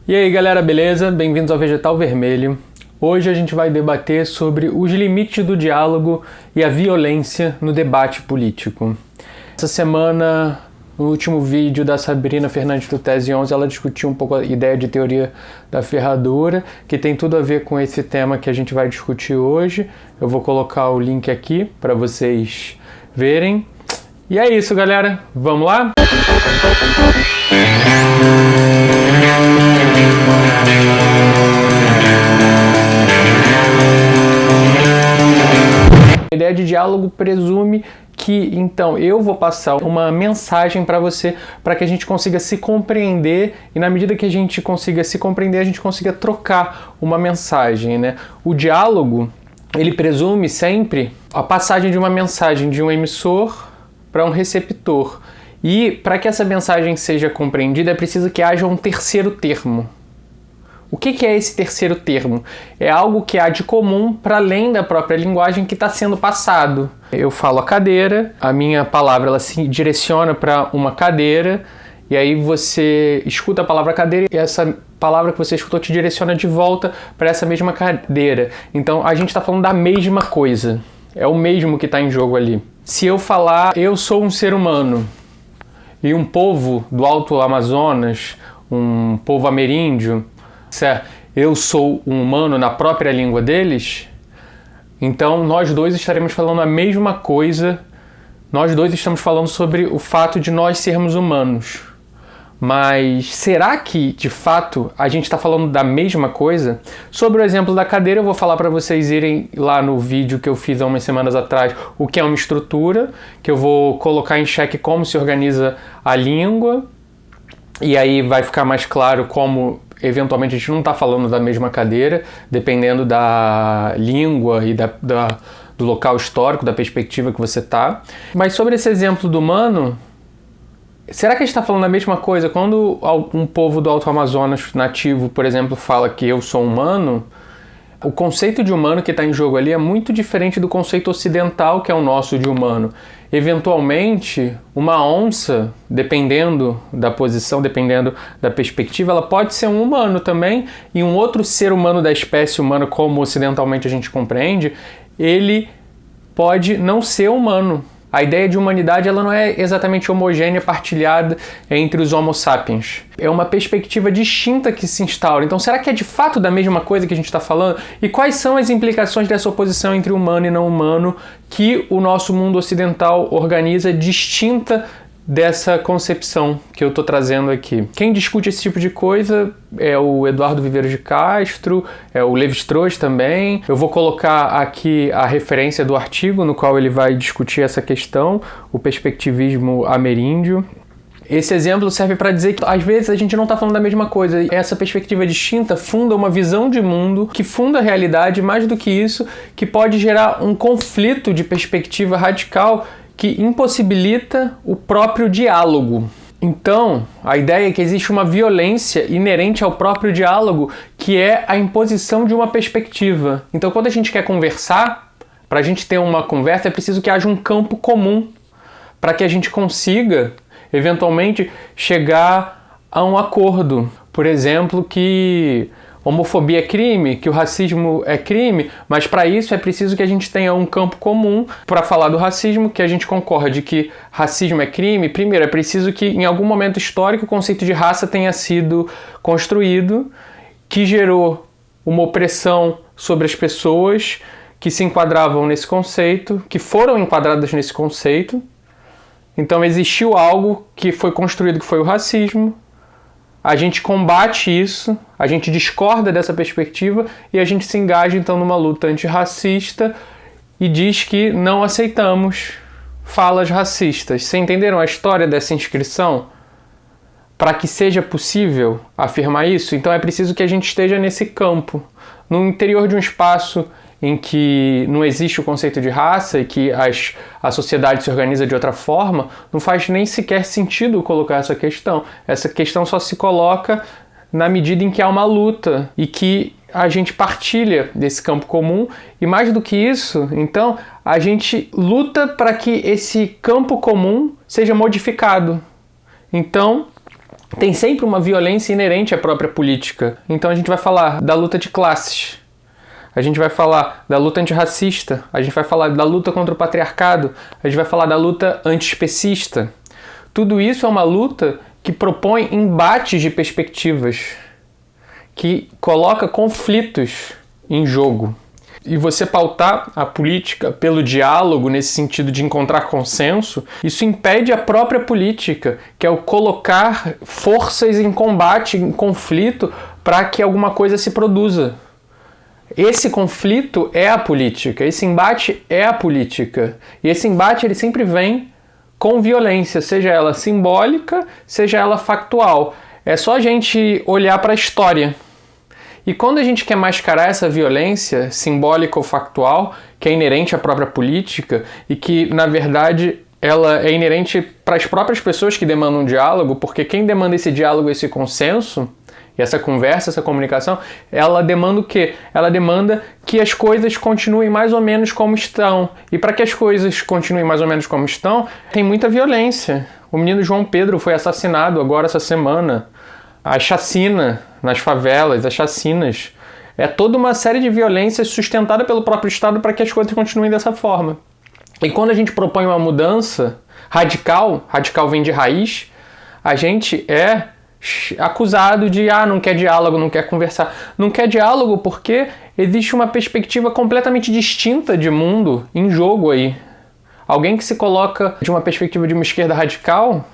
E aí galera, beleza? Bem-vindos ao Vegetal Vermelho. Hoje a gente vai debater sobre os limites do diálogo e a violência no debate político. Essa semana, no último vídeo da Sabrina Fernandes do Tese 11, ela discutiu um pouco a ideia de teoria da ferradura, que tem tudo a ver com esse tema que a gente vai discutir hoje. Eu vou colocar o link aqui para vocês verem. E é isso, galera. Vamos lá? A ideia de diálogo presume que, então, eu vou passar uma mensagem para você, para que a gente consiga se compreender, e na medida que a gente consiga se compreender, a gente consiga trocar uma mensagem, né? O diálogo, ele presume sempre a passagem de uma mensagem de um emissor para um receptor. E para que essa mensagem seja compreendida, é preciso que haja um terceiro termo. O que é esse terceiro termo? É algo que há de comum para além da própria linguagem que está sendo passado. Eu falo a cadeira, a minha palavra ela se direciona para uma cadeira, e aí você escuta a palavra cadeira e essa palavra que você escutou te direciona de volta para essa mesma cadeira. Então a gente está falando da mesma coisa. É o mesmo que está em jogo ali. Se eu falar, eu sou um ser humano, e um povo do Alto Amazonas, um povo ameríndio, certo? Eu sou um humano na própria língua deles, então nós dois estaremos falando a mesma coisa, nós dois estamos falando sobre o fato de nós sermos humanos. Mas será que, de fato, a gente está falando da mesma coisa? Sobre o exemplo da cadeira, eu vou falar para vocês irem lá no vídeo que eu fiz há umas semanas atrás, o que é uma estrutura, que eu vou colocar em xeque como se organiza a língua, e aí vai ficar mais claro como, eventualmente, a gente não está falando da mesma cadeira, dependendo da língua e do local histórico, da perspectiva que você está. Mas sobre esse exemplo do humano, será que a gente está falando a mesma coisa? Quando um povo do Alto Amazonas nativo, por exemplo, fala que eu sou humano, o conceito de humano que está em jogo ali é muito diferente do conceito ocidental que é o nosso de humano. Eventualmente, uma onça, dependendo da posição, dependendo da perspectiva, ela pode ser um humano também, e um outro ser humano da espécie humana, como ocidentalmente a gente compreende, ele pode não ser humano. A ideia de humanidade ela não é exatamente homogênea, partilhada entre os Homo sapiens. É uma perspectiva distinta que se instaura. Então, será que é de fato da mesma coisa que a gente está falando? E quais são as implicações dessa oposição entre humano e não humano que o nosso mundo ocidental organiza distinta dessa concepção que eu estou trazendo aqui? Quem discute esse tipo de coisa é o Eduardo Viveiros de Castro, é o Lévi-Strauss também. Eu vou colocar aqui a referência do artigo no qual ele vai discutir essa questão, o perspectivismo ameríndio. Esse exemplo serve para dizer que às vezes a gente não está falando da mesma coisa. Essa perspectiva distinta funda uma visão de mundo que funda a realidade, mais do que isso, que pode gerar um conflito de perspectiva radical que impossibilita o próprio diálogo. Então, a ideia é que existe uma violência inerente ao próprio diálogo, que é a imposição de uma perspectiva. Então, quando a gente quer conversar, para a gente ter uma conversa, é preciso que haja um campo comum, para que a gente consiga, eventualmente, chegar a um acordo. Por exemplo, que homofobia é crime, que o racismo é crime, mas para isso é preciso que a gente tenha um campo comum para falar do racismo, que a gente concorde que racismo é crime. Primeiro, é preciso que em algum momento histórico o conceito de raça tenha sido construído, que gerou uma opressão sobre as pessoas que se enquadravam nesse conceito, que foram enquadradas nesse conceito. Então existiu algo que foi construído, que foi o racismo. A gente combate isso, a gente discorda dessa perspectiva e a gente se engaja então numa luta antirracista e diz que não aceitamos falas racistas. Vocês entenderam a história dessa inscrição? Para que seja possível afirmar isso, então é preciso que a gente esteja nesse campo, no interior de um espaço em que não existe o conceito de raça e que a sociedade se organiza de outra forma. Não faz nem sequer sentido colocar essa questão. Essa questão só se coloca na medida em que há uma luta e que a gente partilha desse campo comum, e mais do que isso, então, a gente luta para que esse campo comum seja modificado. Então, tem sempre uma violência inerente à própria política. Então a gente vai falar da luta de classes, a gente vai falar da luta antirracista, a gente vai falar da luta contra o patriarcado, a gente vai falar da luta antiespecista. Tudo isso é uma luta que propõe embates de perspectivas, que coloca conflitos em jogo. E você pautar a política pelo diálogo, nesse sentido de encontrar consenso, isso impede a própria política, que é o colocar forças em combate, em conflito, para que alguma coisa se produza. Esse conflito é a política, esse embate é a política. E esse embate ele sempre vem com violência, seja ela simbólica, seja ela factual. É só a gente olhar para a história. E quando a gente quer mascarar essa violência simbólica ou factual, que é inerente à própria política e que, na verdade, ela é inerente para as próprias pessoas que demandam um diálogo, porque quem demanda esse diálogo, esse consenso, e essa conversa, essa comunicação, ela demanda o quê? Ela demanda que as coisas continuem mais ou menos como estão. E para que as coisas continuem mais ou menos como estão, tem muita violência. O menino João Pedro foi assassinado agora essa semana. A chacina nas favelas, as chacinas. É toda uma série de violências sustentada pelo próprio Estado para que as coisas continuem dessa forma. E quando a gente propõe uma mudança radical, radical vem de raiz, a gente é acusado de não quer diálogo, não quer conversar. Não quer diálogo porque existe uma perspectiva completamente distinta de mundo em jogo aí. Alguém que se coloca de uma perspectiva de uma esquerda radical,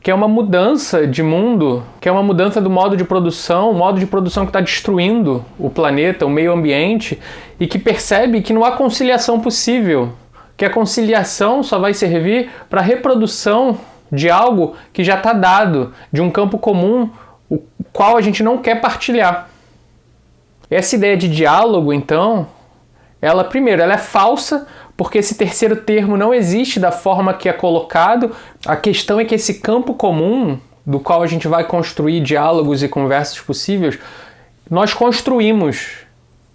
que é uma mudança de mundo, que é uma mudança do modo de produção, o modo de produção que está destruindo o planeta, o meio ambiente, e que percebe que não há conciliação possível, que a conciliação só vai servir para a reprodução de algo que já está dado, de um campo comum, o qual a gente não quer partilhar. Essa ideia de diálogo, então, ela é falsa, porque esse terceiro termo não existe da forma que é colocado. A questão é que esse campo comum, do qual a gente vai construir diálogos e conversas possíveis, nós construímos.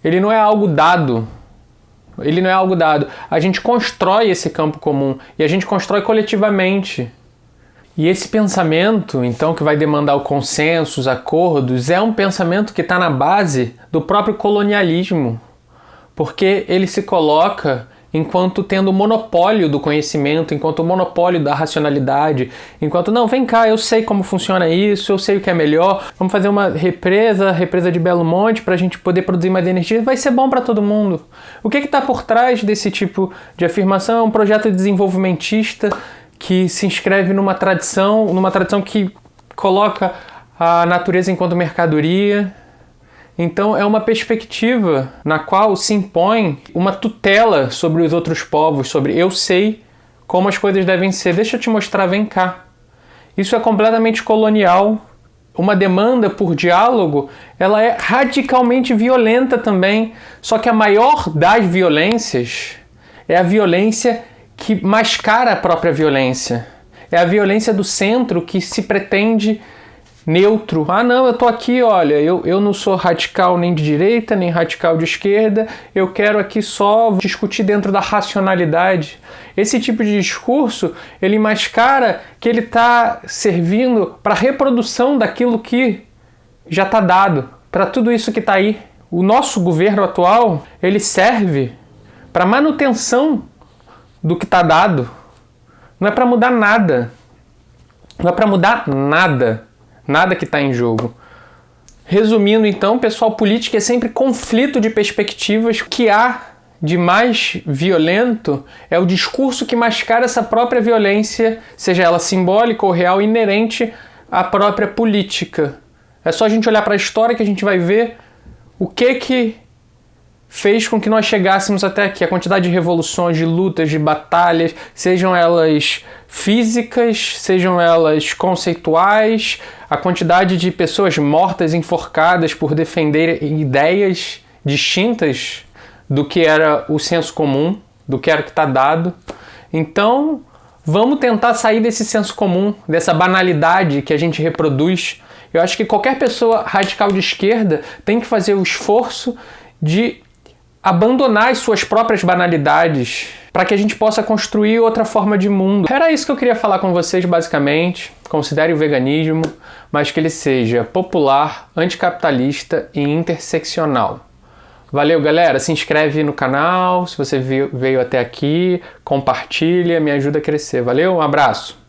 Ele não é algo dado. Ele não é algo dado. A gente constrói esse campo comum e a gente constrói coletivamente. E esse pensamento, então, que vai demandar o consenso, os acordos, é um pensamento que está na base do próprio colonialismo, porque ele se coloca enquanto tendo o monopólio do conhecimento, enquanto o monopólio da racionalidade, enquanto, não, vem cá, eu sei como funciona isso, eu sei o que é melhor, vamos fazer uma represa de Belo Monte para a gente poder produzir mais energia, vai ser bom para todo mundo. O que está por trás desse tipo de afirmação? É um projeto desenvolvimentista que se inscreve numa tradição que coloca a natureza enquanto mercadoria. Então é uma perspectiva na qual se impõe uma tutela sobre os outros povos, sobre eu sei como as coisas devem ser, deixa eu te mostrar, vem cá. Isso é completamente colonial. Uma demanda por diálogo, ela é radicalmente violenta também, só que a maior das violências é a violência que mascara a própria violência. É a violência do centro que se pretende neutro. Não, eu tô aqui, olha, eu não sou radical nem de direita, nem radical de esquerda, eu quero aqui só discutir dentro da racionalidade. Esse tipo de discurso, ele mascara que ele está servindo para a reprodução daquilo que já está dado, para tudo isso que está aí. O nosso governo atual, ele serve para manutenção do que está dado. Não é para mudar nada. Não é para mudar nada. Nada que está em jogo. Resumindo então, pessoal, política é sempre conflito de perspectivas. O que há de mais violento é o discurso que mascara essa própria violência, seja ela simbólica ou real, inerente à própria política. É só a gente olhar para a história que a gente vai ver o que fez com que nós chegássemos até aqui. A quantidade de revoluções, de lutas, de batalhas, sejam elas físicas, sejam elas conceituais, a quantidade de pessoas mortas, enforcadas por defender ideias distintas do que era o senso comum, do que era o que está dado. Então, vamos tentar sair desse senso comum, dessa banalidade que a gente reproduz. Eu acho que qualquer pessoa radical de esquerda tem que fazer o esforço de abandonar as suas próprias banalidades para que a gente possa construir outra forma de mundo. Era isso que eu queria falar com vocês, basicamente. Considere o veganismo, mas que ele seja popular, anticapitalista e interseccional. Valeu, galera. Se inscreve no canal, se você veio até aqui, compartilha, me ajuda a crescer. Valeu, um abraço.